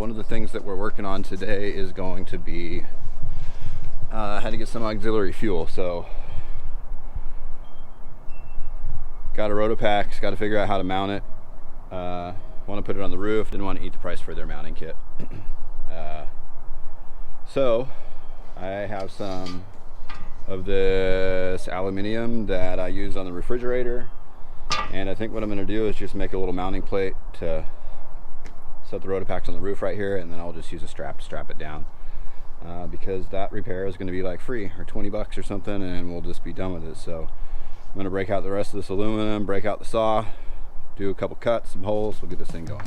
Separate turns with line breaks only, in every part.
one of the things that we're working on today is going to be how to get some auxiliary fuel. So got a RotopaX, got to figure out how to mount it. Want to put it on the roof, didn't want to eat the price for their mounting kit. So I have some of this aluminum that I use on the refrigerator, and I think what I'm going to do is just make a little mounting plate to set the RotopaX on the roof right here, and then I'll just use a strap to strap it down, because that repair is going to be like free, or 20 bucks or something, and we'll just be done with it. So I'm going to break out the rest of this aluminum, break out the saw, do a couple cuts, some holes, we'll get this thing going.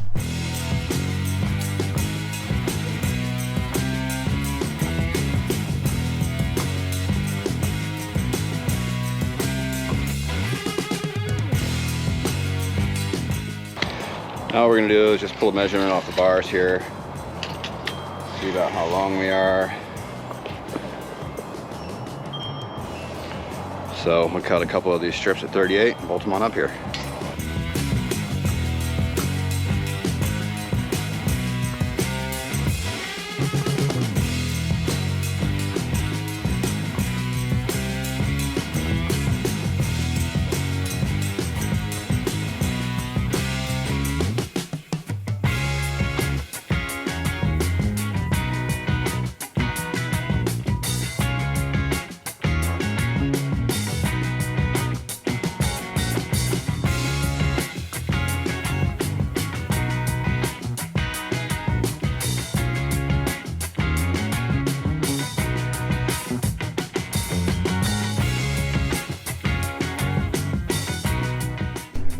Now what we're going to do is just pull a measurement off the bars here, see about how long we are. So we'll cut a couple of these strips at 38 and bolt them on up here.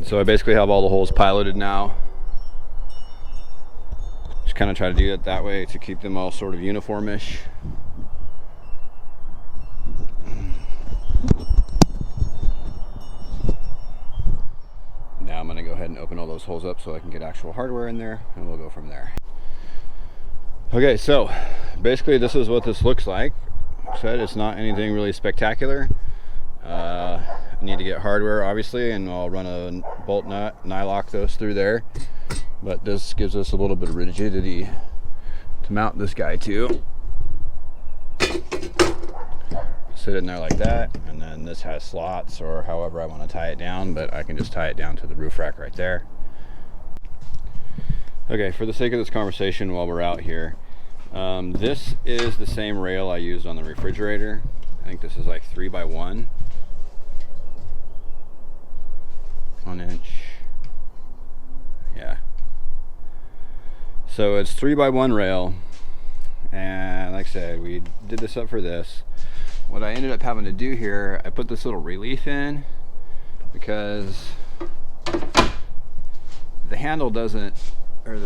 So I basically have all the holes piloted now. Just kind of try to do it that way to keep them all sort of uniformish. Now I'm going to go ahead and open all those holes up so I can get actual hardware in there, and we'll go from there. Okay, so basically this is what this looks like. Like I said, it's not anything really spectacular. I need to get hardware obviously, and I'll run a bolt nut and I lock those through there, but this gives us a little bit of rigidity to mount this guy to. Sit in there like that, and then this has slots or however I want to tie it down, but I can just tie it down to the roof rack right there. Okay, for the sake of this conversation while we're out here, this is the same rail I used on the refrigerator. I think this is like 3x1. 1 inch, yeah. So it's 3x1 rail, and like I said, we did this up for this. What I ended up having to do here, I put this little relief in because the handle doesn't, or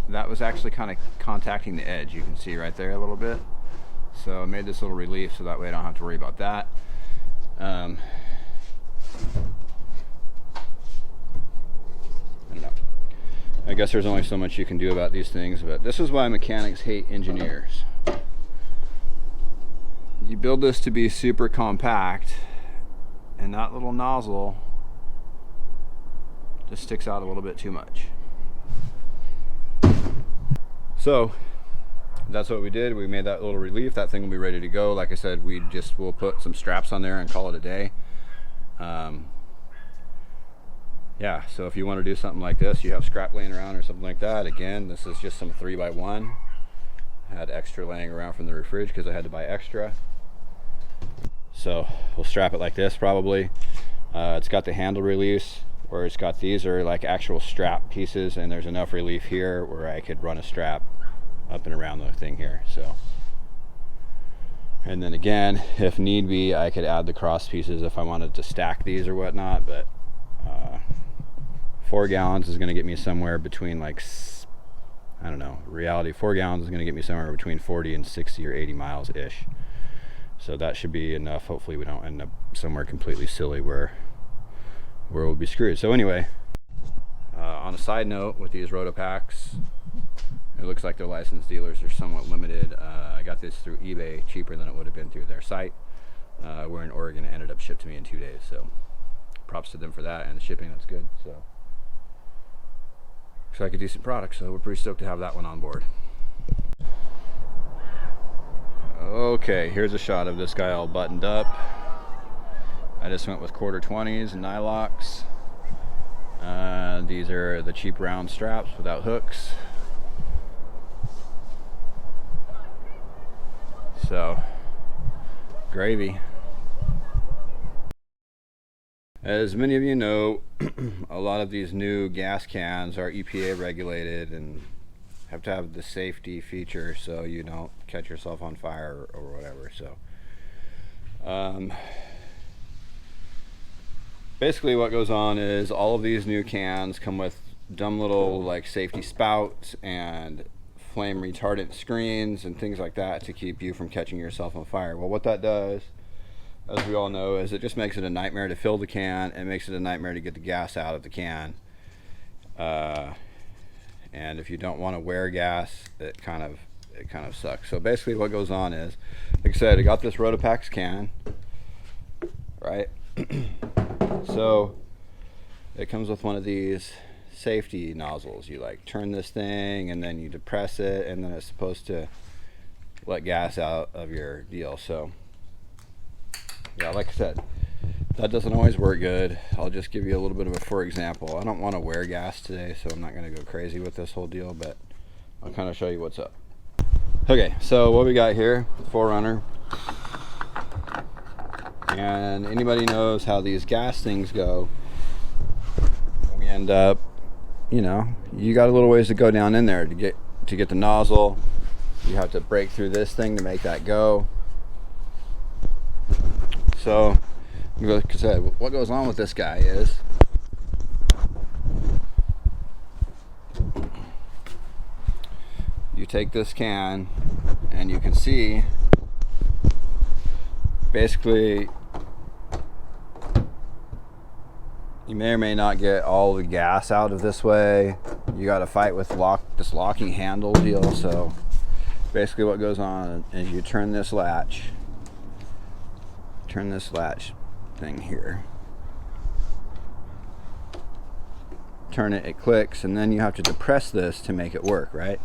that was actually kind of contacting the edge. You can see right there a little bit. So I made this little relief so that way I don't have to worry about that. I don't know. I guess there's only so much you can do about these things, but this is why mechanics hate engineers. You build this to be super compact, and that little nozzle just sticks out a little bit too much. So that's what we did. We made that little relief. That thing will be ready to go. Like I said, we'll put some straps on there and call it a day. Yeah, so if you want to do something like this, you have scrap laying around or something like that. Again, this is just some 3x1. I had extra laying around from the fridge because I had to buy extra. So we'll strap it like this probably. It's got the handle release, where it's got these are like actual strap pieces, and there's enough relief here where I could run a strap up and around the thing here. So, and then again, if need be, I could add the cross pieces if I wanted to stack these or whatnot, but 4 gallons is going to get me somewhere between, like, I don't know, reality 4 gallons is going to get me somewhere between 40 and 60 or 80 miles ish. So that should be enough. Hopefully we don't end up somewhere completely silly where we'll be screwed. So anyway, on a side note, with these RotopaX, it looks like their licensed dealers are somewhat limited. I got this through eBay, cheaper than it would have been through their site. We're in Oregon. It ended up shipped to me in 2 days, so props to them for that, and the shipping, that's good. So looks like a decent product, so we're pretty stoked to have that one on board. Okay, here's a shot of this guy all buttoned up. I just went with 1/4 20s and nylocks. These are the cheap round straps without hooks. So, gravy. As many of you know, a lot of these new gas cans are EPA regulated and have to have the safety feature so you don't catch yourself on fire or whatever. So basically what goes on is all of these new cans come with dumb little like safety spouts and flame retardant screens and things like that to keep you from catching yourself on fire. Well, what that does, as we all know, is it just makes it a nightmare to fill the can. It makes it a nightmare to get the gas out of the can. And if you don't want to wear gas, it kind of sucks. So basically what goes on is, like I said, I got this RotopaX can, right? So it comes with one of these safety nozzles. You like turn this thing and then you depress it, and then it's supposed to let gas out of your deal. So yeah, like I said, that doesn't always work good. I'll just give you a little bit of a for example. I don't want to wear gas today, so I'm not going to go crazy with this whole deal, but I'll kind of show you what's up. Okay, so what we got here, 4Runner. And anybody knows how these gas things go. We end up, you know, you got a little ways to go down in there to get the nozzle. You have to break through this thing to make that go. So like I said, what goes on with this guy is you take this can and you can see basically you may or may not get all the gas out of this way. You got to fight with this locking handle deal. So basically what goes on is you turn this latch thing here, turn it, it clicks, and then you have to depress this to make it work, right?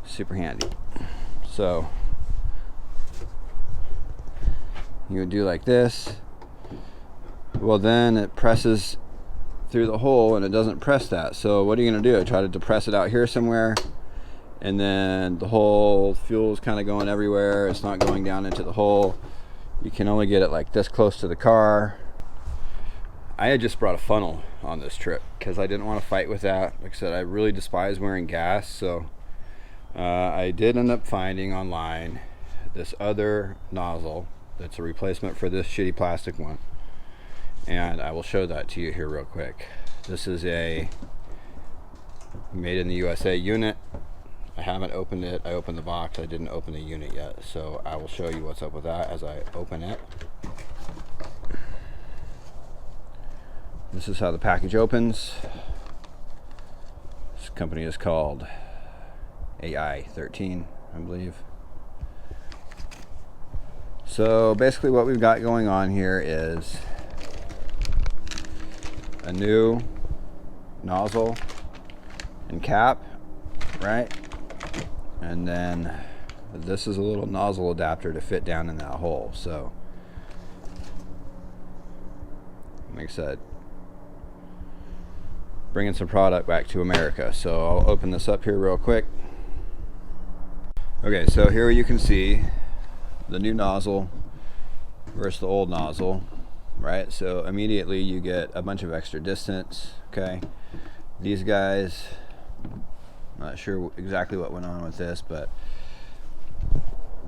Super handy. So you would do like this. Well, then it presses through the hole and it doesn't press that. So what are you going to do? Try to depress it out here somewhere, and then the whole fuel's kind of going everywhere. It's not going down into the hole. You can only get it like this close to the car. I had just brought a funnel on this trip because I didn't want to fight with that. Like I said, I really despise wearing gas. So I did end up finding online this other nozzle that's a replacement for this shitty plastic one. And I will show that to you here real quick. This is a made in the USA unit. I haven't opened it. I opened the box. I didn't open the unit yet. So I will show you what's up with that as I open it. This is how the package opens. This company is called AI13, I believe. So basically what we've got going on here is a new nozzle and cap, right? And then this is a little nozzle adapter to fit down in that hole. So like I said, bringing some product back to America. So I'll open this up here real quick. Okay, so here you can see the new nozzle versus the old nozzle, right? So immediately you get a bunch of extra distance. Okay, these guys, not sure exactly what went on with this, but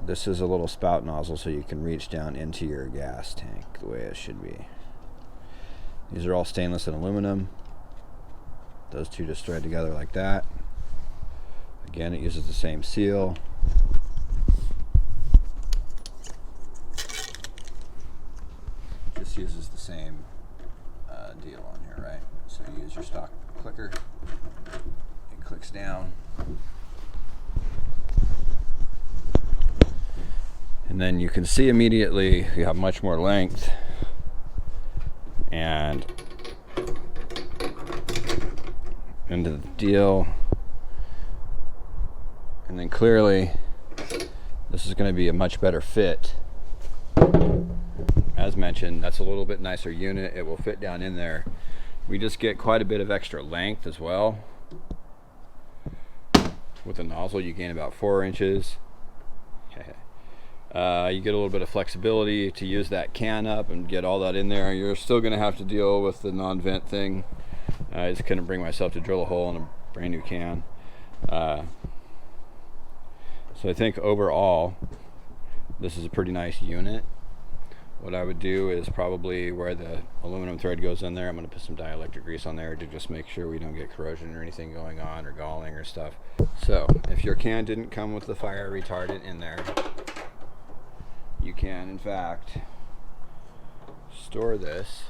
this is a little spout nozzle so you can reach down into your gas tank the way it should be. These are all stainless and aluminum. Those two just thread together like that. Again, it uses the same seal. Just uses the same deal on here, right? So you use your stock clicker. It clicks down. And then you can see immediately you have much more length, and into the deal. And then clearly this is going to be a much better fit. As mentioned, that's a little bit nicer unit. It will fit down in there. We just get quite a bit of extra length as well. With the nozzle, you gain about 4 inches. You get a little bit of flexibility to use that can up and get all that in there. You're still going to have to deal with the non-vent thing. I just couldn't bring myself to drill a hole in a brand new can. So I think overall, this is a pretty nice unit. What I would do is probably where the aluminum thread goes in there, I'm going to put some dielectric grease on there to just make sure we don't get corrosion or anything going on or galling or stuff. So if your can didn't come with the fire retardant in there, you can in fact store this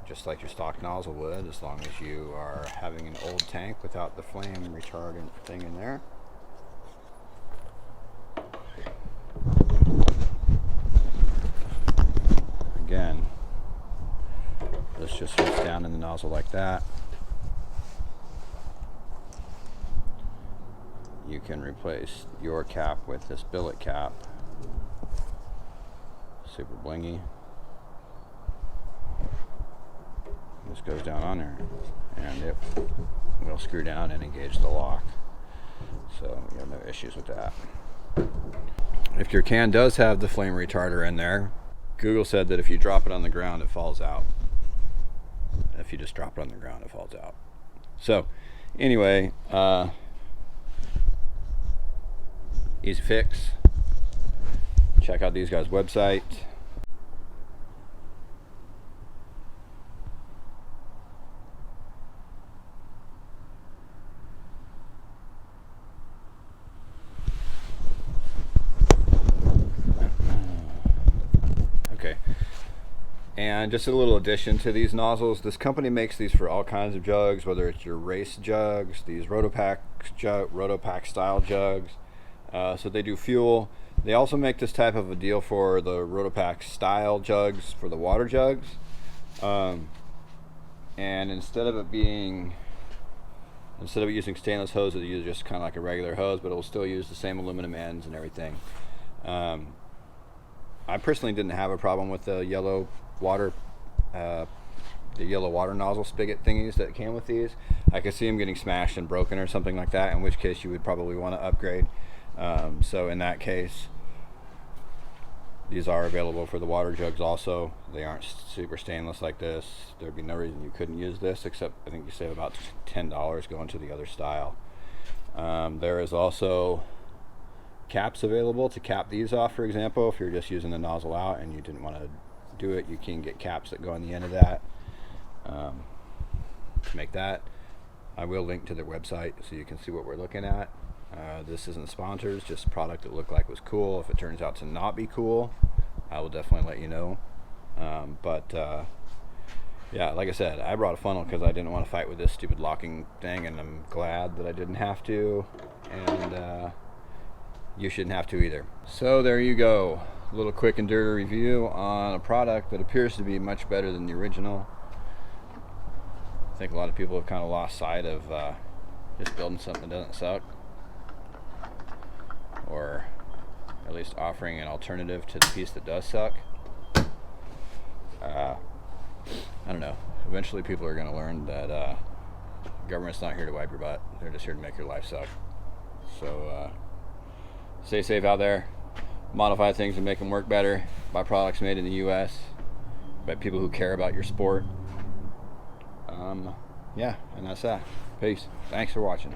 just like your stock nozzle would, as long as you are having an old tank without the flame retardant thing in there. Again, this just fits down in the nozzle like that. You can replace your cap with this billet cap. Super blingy. This goes down on there and it will screw down and engage the lock. So you have no issues with that. If your can does have the flame retarder in there, Google said that if you drop it on the ground, it falls out. If you just drop it on the ground, it falls out. So anyway, easy fix. Check out these guys' website. Okay. And just a little addition to these nozzles. This company makes these for all kinds of jugs, whether it's your race jugs, these RotopaX style jugs. So they do fuel. They also make this type of a deal for the RotopaX style jugs for the water jugs. And instead of using stainless hose, it uses just kind of like a regular hose, but it will still use the same aluminum ends and everything. I personally didn't have a problem with the yellow water nozzle spigot thingies that came with these. I could see them getting smashed and broken or something like that, in which case you would probably want to upgrade. So in that case, these are available for the water jugs also. They aren't super stainless like this. There'd be no reason you couldn't use this, except I think you save about $10 going to the other style. There is also caps available to cap these off, for example. If you're just using the nozzle out and you didn't want to do it, you can get caps that go on the end of that to make that. I will link to their website so you can see what we're looking at. This isn't sponsored, it's just a product that looked like was cool. If it turns out to not be cool, I will definitely let you know. Yeah, like I said, I brought a funnel because I didn't want to fight with this stupid locking thing, and I'm glad that I didn't have to, and you shouldn't have to either. So there you go, a little quick and dirty review on a product that appears to be much better than the original. I think a lot of people have kind of lost sight of just building something that doesn't suck, or at least offering an alternative to the piece that does suck. I don't know. Eventually people are going to learn that government's not here to wipe your butt. They're just here to make your life suck. So stay safe out there. Modify things and make them work better. Buy products made in the US by people who care about your sport. Yeah, and that's that. Peace. Thanks for watching.